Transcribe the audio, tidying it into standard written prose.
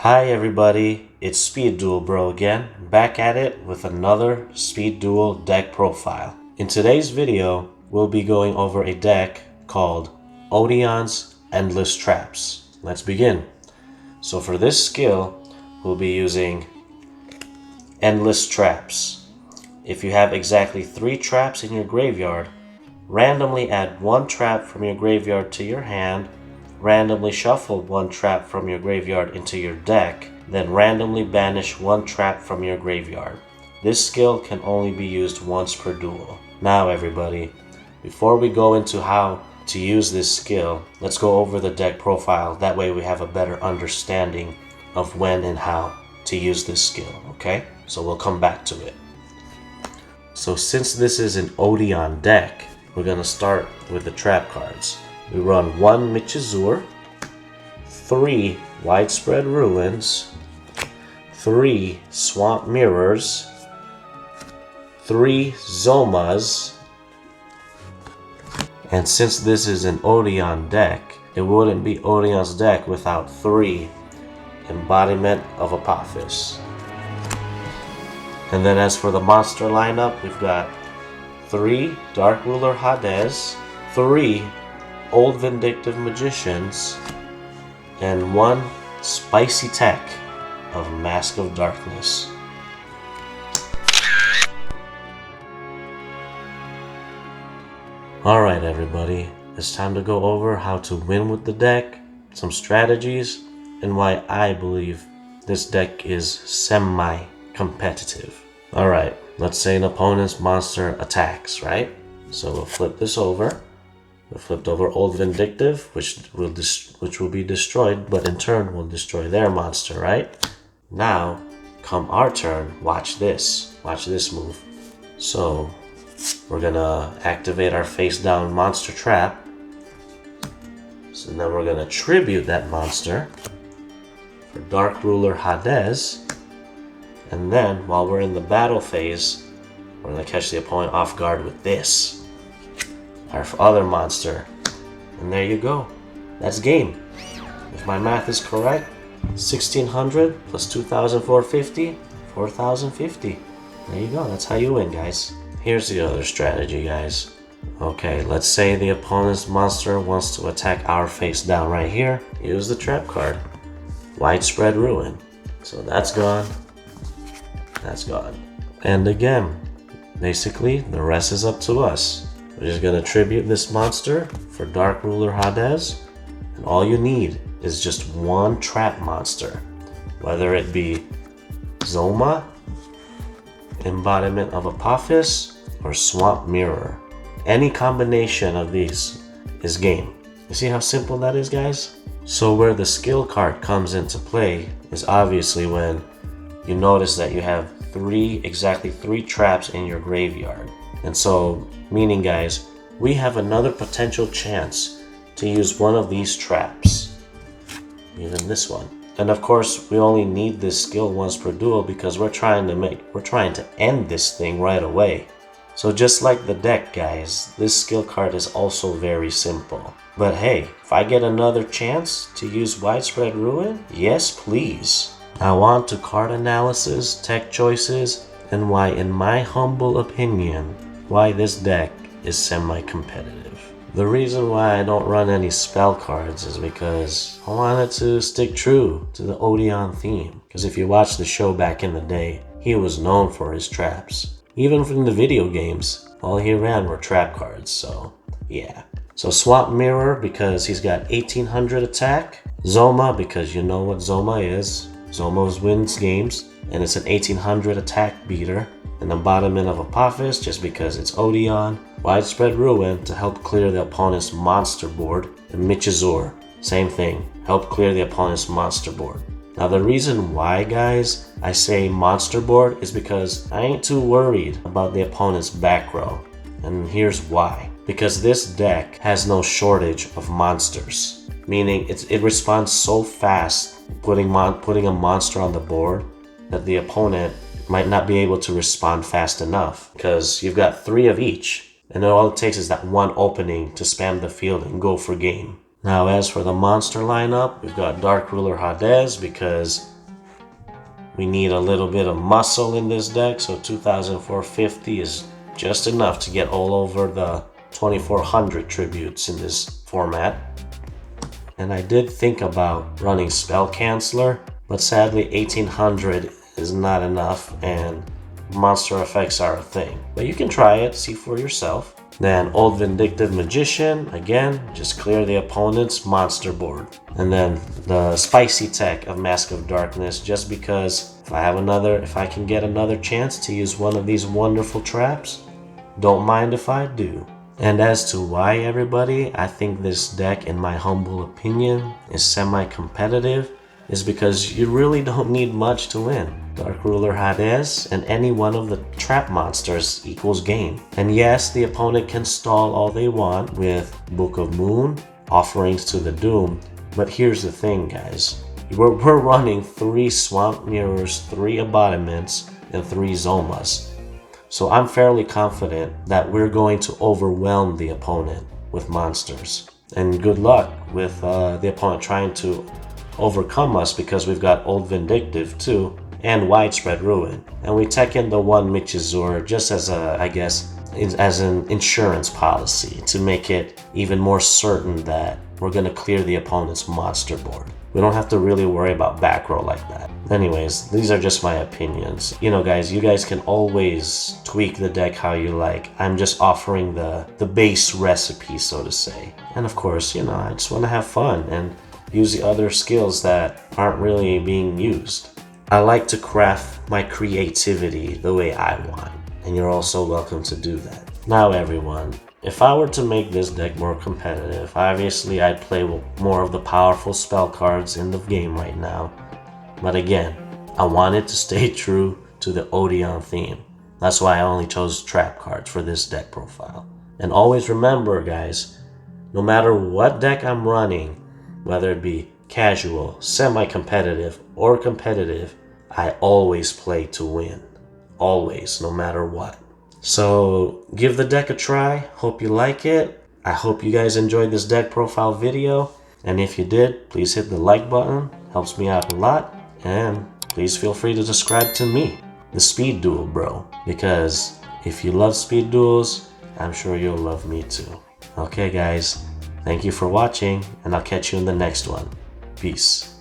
Hi everybody, it's Speed Duel Bro again, back at it with another Speed Duel deck profile. In today's video, we'll be going over a deck called Odeon's Endless Traps. Let's begin. So for this skill, we'll be using Endless Traps. If you have exactly 3 traps in your graveyard, randomly add 1 trap from your graveyard to your hand, randomly shuffle 1 trap from your graveyard into your deck, then randomly banish 1 trap from your graveyard. This skill can only be used once per duel. Now everybody, before we go into how to use this skill, let's go over the deck profile. That way we have a better understanding of when and how to use this skill, okay? So we'll come back to it. So since this is an Odeon deck, we're going to start with the trap cards. We run 1 Michizur, 3 Widespread Ruins, 3 Swamp Mirrors, 3 Zomas, and since this is an Odeon deck, it wouldn't be Odeon's deck without 3 Embodiment of Apophis. And then as for the monster lineup, we've got 3 Dark Ruler Hades, 3 Old Vindictive Magicians, and 1 Spicy Tech of Mask of Darkness. Alright everybody, it's time to go over how to win with the deck, some strategies, and why I believe this deck is semi-competitive. Alright, let's say an opponent's monster attacks, right? So we'll flip this over. We flipped over Old Vindictive, which will be destroyed, but in turn will destroy their monster, right? Now, come our turn, watch this. Watch this move. So, we're gonna activate our face down monster trap. So then we're gonna tribute that monster for Dark Ruler Hades. And then, while we're in the battle phase, we're gonna catch the opponent off guard with this. Our other monster. And there you go. That's game. If my math is correct, 1600 plus 2450, 4050. There you go. That's how you win, guys. Here's the other strategy, guys. Okay, let's say the opponent's monster wants to attack our face down right here. Use the trap card. Widespread Ruin. So that's gone. That's gone. And again, basically, the rest is up to us. We're just gonna tribute this monster for Dark Ruler Hades, and all you need is just 1 trap monster, whether it be Zoma, Embodiment of Apophis, or Swamp Mirror. Any combination of these is game. You see how simple that is, guys? So where the skill card comes into play is obviously when you notice that you have exactly 3 traps in your graveyard. And so, meaning guys, we have another potential chance to use one of these traps. Even this one. And of course, we only need this skill once per duel because we're trying to end this thing right away. So just like the deck, guys, this skill card is also very simple. But hey, if I get another chance to use Widespread Ruin, yes please. Now on to card analysis, tech choices, and why, in my humble opinion, why this deck is semi-competitive. The reason why I don't run any spell cards is because I wanted to stick true to the Odeon theme. Because if you watch the show back in the day, he was known for his traps. Even from the video games, all he ran were trap cards, so yeah. So Swamp Mirror because he's got 1800 attack. Zoma because you know what Zoma is. Zoma wins games, and it's an 1800 attack beater. An Embodiment of Apophis just because it's Odeon. Widespread Ruin to help clear the opponent's monster board. And Michizur, same thing, help clear the opponent's monster board. Now the reason why, guys, I say monster board is because I ain't too worried about the opponent's back row. And here's why. Because this deck has no shortage of monsters. Meaning it responds so fast putting a monster on the board that the opponent might not be able to respond fast enough because you've got 3 of each, and all it takes is that 1 opening to spam the field and go for game. Now as for the monster lineup, we've got Dark Ruler Hades because We need a little bit of muscle in this deck, so 2450 is just enough to get all over the 2400 tributes in this format. And I did think about running Spell Canceller, but sadly 1800 is not enough and monster effects are a thing. But you can try it, see for yourself. Then Old Vindictive Magician, again, just clear the opponent's monster board. And then the spicy tech of Mask of Darkness, just because if I can get another chance to use one of these wonderful traps, don't mind if I do. And as to why, everybody, I think this deck, in my humble opinion, is semi-competitive, is because you really don't need much to win. Dark Ruler Hades and any one of the trap monsters equals game. And yes, the opponent can stall all they want with Book of Moon, Offerings to the Doom, but here's the thing, guys. We're running 3 Swamp Mirrors, 3 Embodiments, and 3 Zomas. So I'm fairly confident that we're going to overwhelm the opponent with monsters. And good luck with the opponent trying to overcome us, because we've got Old Vindictive too, and Widespread Ruin. And we tech in the 1 Michizor just as as an insurance policy to make it even more certain that we're going to clear the opponent's monster board. We don't have to really worry about back row like that. Anyways, these are just my opinions. You know, guys, you guys can always tweak the deck how you like. I'm just offering the base recipe, so to say. And of course, you know, I just want to have fun and use the other skills that aren't really being used. I like to craft my creativity the way I want, and you're also welcome to do that. Now everyone, if I were to make this deck more competitive, obviously I'd play more of the powerful spell cards in the game right now. But again, I wanted to stay true to the Odeon theme. That's why I only chose trap cards for this deck profile. And always remember, guys, no matter what deck I'm running, whether it be casual, semi-competitive, or competitive, I always play to win. Always, no matter what. So give the deck a try. Hope you like it. I hope you guys enjoyed this deck profile video. And if you did, please hit the like button. Helps me out a lot. And please feel free to subscribe to me, the Speed Duel Bro. Because if you love speed duels, I'm sure you'll love me too. Okay guys, thank you for watching, and I'll catch you in the next one. Peace.